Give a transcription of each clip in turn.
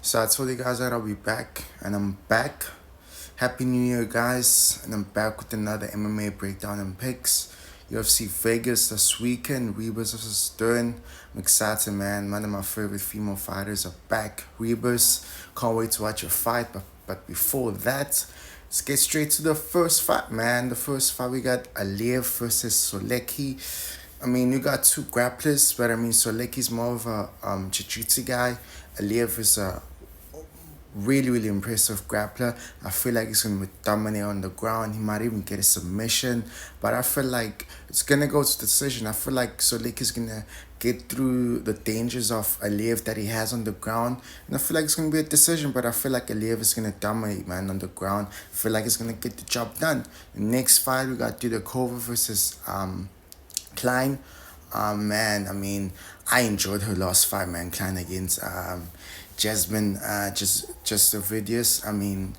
So I told you guys that I'll be back, and I'm back. Happy New Year, guys! And I'm back with another MMA breakdown and picks. UFC Vegas this weekend, Ribas versus Dern. I'm excited, man. One of my favorite female fighters are back. Ribas, can't wait to watch a fight. But before that, let's get straight to the first fight, man. The first fight we got Aliyev versus Solecki. I mean, you got two grapplers, but I mean, Solecki's more of a jiu-jitsu guy. Aliyev is a really impressive grappler. I feel like he's gonna dominate on the ground. He might even get a submission, but I feel like it's gonna go to decision. I feel like Solik is gonna get through the dangers of Aliyev that he has on the ground, and I feel like it's gonna be a decision. But I feel like Aliyev is gonna dominate, man, on the ground. I feel like he's gonna get the job done. The next fight we got Dudakova versus Klein. Man, I mean, I enjoyed her last fight, man. Klein against Jasmine, just the videos. I mean,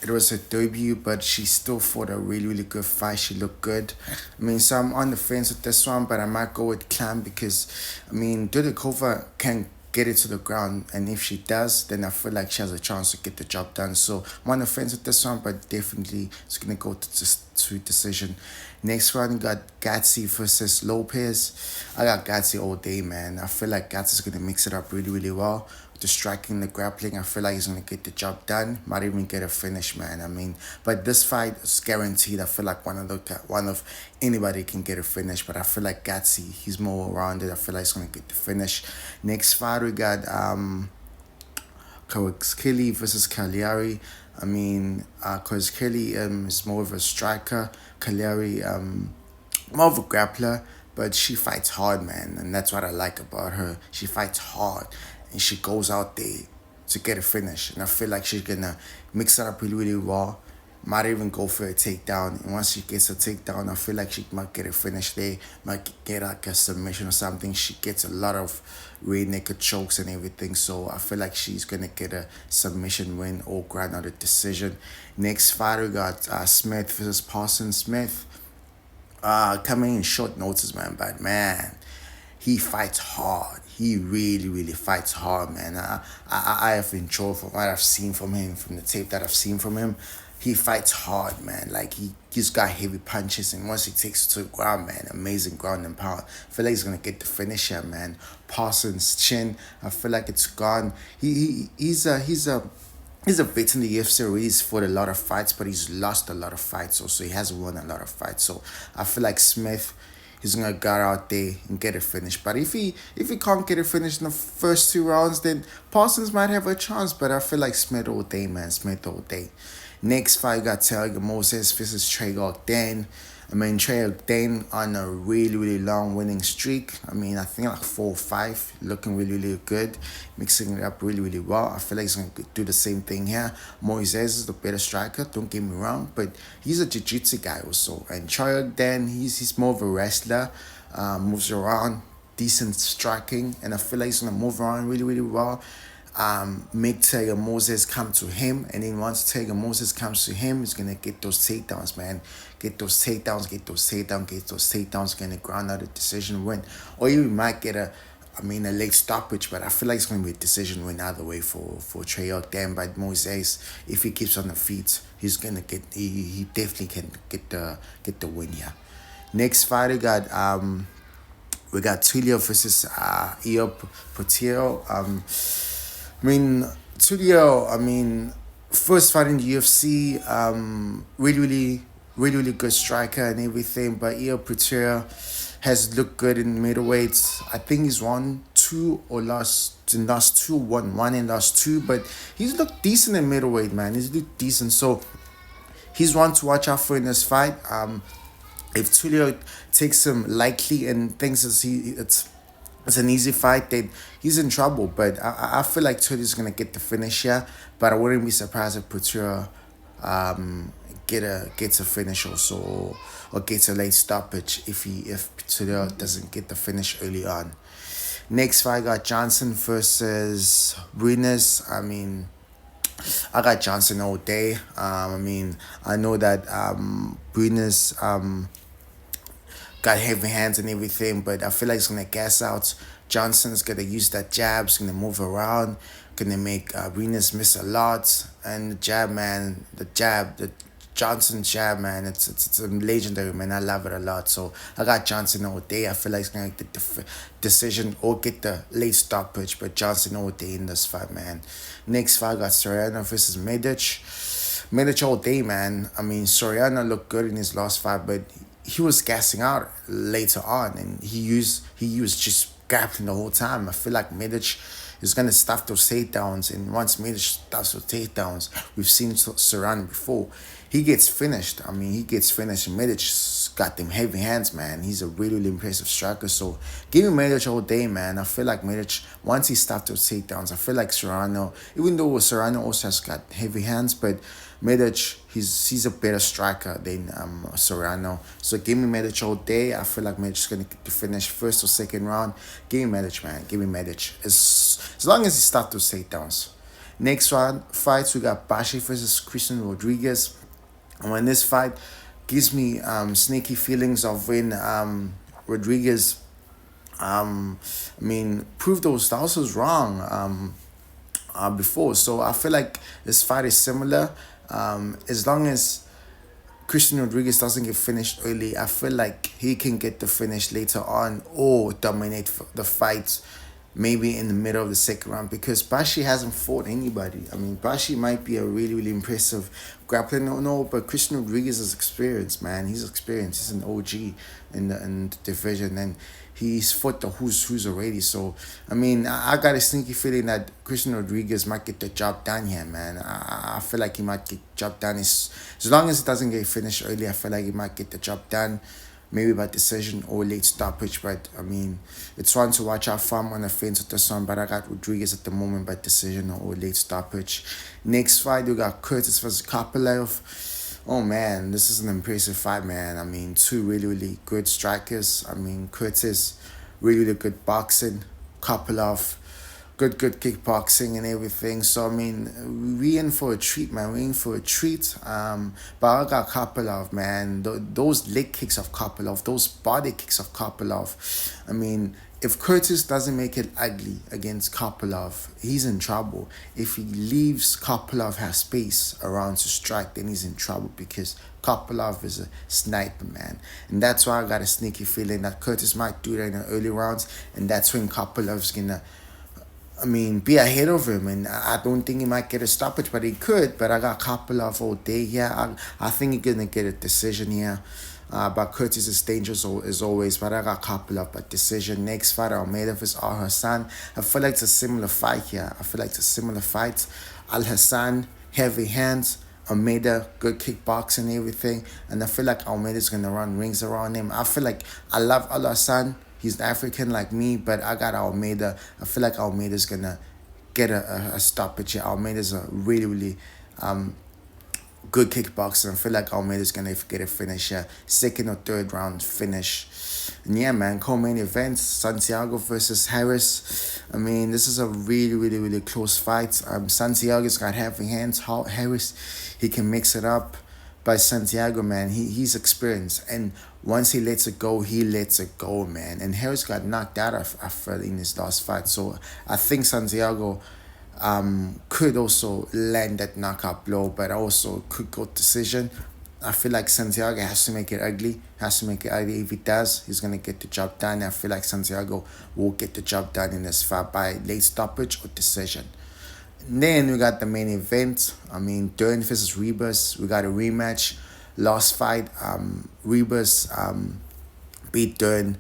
it was her debut, but she still fought a really good fight. She looked good. I mean, so I'm on the fence with this one, but I might go with Klein because, I mean, Dudakova can get it to the ground, and if she does, then I feel like she has a chance to get the job done. So I'm on the fence with this one, but definitely it's gonna go to decision. Next one, we got Gatsy versus Lopez. I got Gatsy all day, man. I feel like Gatsy's gonna mix it up really well. The striking, the grappling, I feel like he's gonna get the job done. Might even get a finish, man. I mean, but this fight is guaranteed. I feel like one of anybody can get a finish, but I feel like Gatsy, he's more rounded. I feel like he's gonna get the finish. Next fight we got Kelly versus Cagliari. I mean, cause Kelly is more of a striker. Cagliari more of a grappler, but she fights hard, man, and that's what I like about her. She fights hard, and she goes out there to get a finish, and I feel like she's gonna mix it up really well. Might even go for a takedown, and once she gets a takedown, I feel like she might get a finish there, might get like a submission or something. She gets a lot of rear naked chokes and everything, so I feel like she's gonna get a submission win or grind out a decision. Next fight we got Smith versus Parsons. Smith coming in short notice, man, but man, he fights hard. He really fights hard, man. I have enjoyed from what I've seen from him, from the tape that I've seen from him. He fights hard, man. Like he's got heavy punches, and once he takes it to the ground, man, amazing ground and pound. I feel like he's gonna get the finisher, man. Parsons' chin, I feel like it's gone. He's a vet in the UFC already. He's fought a lot of fights, but he's lost a lot of fights also. He hasn't won a lot of fights. So I feel like Smith, he's gonna go out there and get a finish. But if he can't get a finish in the first two rounds, then Parsons might have a chance. But I feel like Smith all day, man. Smith all day. Next fight, got Tiago Moses versus Trey Ogden. I mean, Trey Ogden on a really long winning streak. I mean, I think like 4 or 5, looking really good, mixing it up really well. I feel like he's gonna do the same thing here. Moises is the better striker, don't get me wrong, but he's a jiu-jitsu guy also. And Trey Ogden, he's more of a wrestler, moves around, decent striking, and I feel like he's gonna move around really well. Make Tiger Moses come to him, and then once Tiger Moses comes to him, he's gonna get those takedowns, man. Get those takedowns, gonna ground out a decision win. Or you might get a late stoppage, but I feel like it's gonna be a decision win either way for Trey Ogden. But Moses, if he keeps on the feet, he's gonna he definitely can get the win here. Next fight we got Tulio versus Io Portillo. Tulio, first fight in the UFC, really good striker and everything, but Io Portillo has looked good in middleweights. I think he's won two or lost two, won one and lost two, but he's looked decent in middleweight, man. He's looked decent, so he's one to watch out for in this fight. If Tulio takes him lightly and thinks it's an easy fight, then he's in trouble. But I feel like Tulio's gonna get the finish here, but I wouldn't be surprised if Portillo gets a finish also, or gets a late stoppage if Tulio doesn't get the finish early on. Next fight, I got Johnson versus Ribas. I got Johnson all day. I know that Ribas got heavy hands and everything, but I feel like he's gonna gas out Johnson's gonna use that jabs, gonna move around, gonna make Venus miss a lot. And the jab, man, the Johnson jab, man, it's a legendary, man. I love it a lot. So I got Johnson all day. I feel like he's gonna get the decision or get the late stoppage, but Johnson all day in this fight, man. Next fight, I got Soriano versus Medic. Medic all day, man. I mean, Soriano looked good in his last fight, but he was gassing out later on, and he was just grappling the whole time. I feel like Medic is gonna stuff those takedowns, and once Medic stuffs those takedowns, we've seen Soriano before. He gets finished. I mean, he gets finished. And Medic's got them heavy hands, man. He's a really, really impressive striker. So give me Medic all day, man. I feel like Medic, once he stuffed those takedowns, I feel like Serrano, even though Serrano also has got heavy hands, but Medic, he's a better striker than Serrano. So give me Medic all day. I feel like Medic's going to get the finish first or second round. Give me Medic, man. Give me Medic. As long as he stuffed those takedowns. Next round fights, we got Bashi versus Christian Rodriguez. And when this fight gives me sneaky feelings of when Rodriguez, proved those styles was wrong before. So I feel like this fight is similar. As long as Christian Rodriguez doesn't get finished early, I feel like he can get the finish later on or dominate the fight maybe in the middle of the second round, because Bashi hasn't fought anybody. I mean, Bashi might be a really, really impressive grappler, no, but Christian Rodriguez is experienced, man. He's experienced. He's an OG in the division, and he's fought the who's already. So, I mean, I got a sneaky feeling that Christian Rodriguez might get the job done here, man. I feel like he might get the job done. As long as it doesn't get finished early, I feel like he might get the job done. Maybe by decision or late stoppage, but I mean, it's one to watch out for. I'm on the fence with this one, but I got Rodriguez at the moment by decision or late stoppage. Next fight, we got Curtis versus Kopylov. Oh man, this is an impressive fight, man. I mean, two really, really good strikers. I mean, Curtis, really, really good boxing. Kopylov, good kickboxing and everything. So I mean, we in for a treat, man. We in for a treat. But I got Kopylov, man. Those leg kicks of Kopylov, those body kicks of Kopylov. I mean, if Curtis doesn't make it ugly against Kopylov, he's in trouble. If he leaves Kopylov has space around to strike, then he's in trouble, because Kopylov is a sniper, man. And that's why I got a sneaky feeling that Curtis might do that in the early rounds, and that's when Kopilov's gonna be ahead of him, and I don't think he might get a stoppage, but he could. But I got Kopylov all day here. I think he's gonna get a decision here. But Curtis is dangerous as always, but I got Kopylov by decision. Next fight, Almeida versus Al Hassan. I feel like it's a similar fight here. Al Hassan, heavy hands. Almeida, good kickboxing and everything. And I feel like Almeida's gonna run rings around him. I feel like I love Al Hassan. He's African like me, but I got Almeida. I feel like Almeida's gonna get a stoppage here. Almeida's a really, really good kickboxer. I feel like Almeida's gonna get a finish here. Second or third round finish. And yeah, man, co-main events, Santiago versus Harris. I mean, this is a really, really, really close fight. Santiago's got heavy hands. Harris, he can mix it up. But Santiago, man, he's experienced. And once he lets it go, man. And Harris got knocked out in his last fight. So I think Santiago could also land that knockout blow, but also could go decision. I feel like Santiago has to make it ugly. If he does, he's going to get the job done. I feel like Santiago will get the job done in this fight by late stoppage or decision. And then we got the main event. Dern versus Ribas. We got a rematch. Last fight, Ribas beat Dern.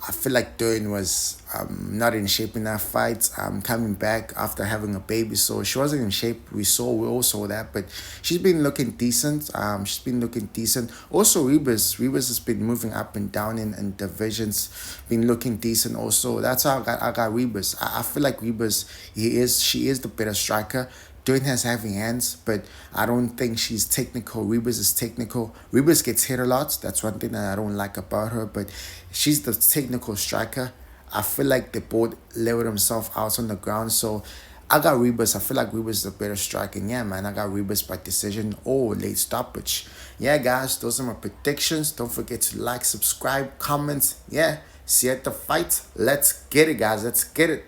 I feel like Dern was not in shape in that fight. Coming back after having a baby, so she wasn't in shape. We all saw that, but she's been looking decent. Also, Ribas has been moving up and down in divisions, been looking decent. Also, that's how I got Ribas. I feel like Ribas, she is the better striker. Dern has heavy hands, but I don't think she's technical. Ribas is technical. Ribas gets hit a lot. That's one thing that I don't like about her, but she's the technical striker. I feel like they both leveled themselves out on the ground, so I got Ribas. I feel like Ribas is the better striker. And yeah, man, I got Ribas by decision or late stoppage. Yeah, guys, those are my predictions. Don't forget to like, subscribe, comment. Yeah, See you at the fight. Let's get it, guys. Let's get it.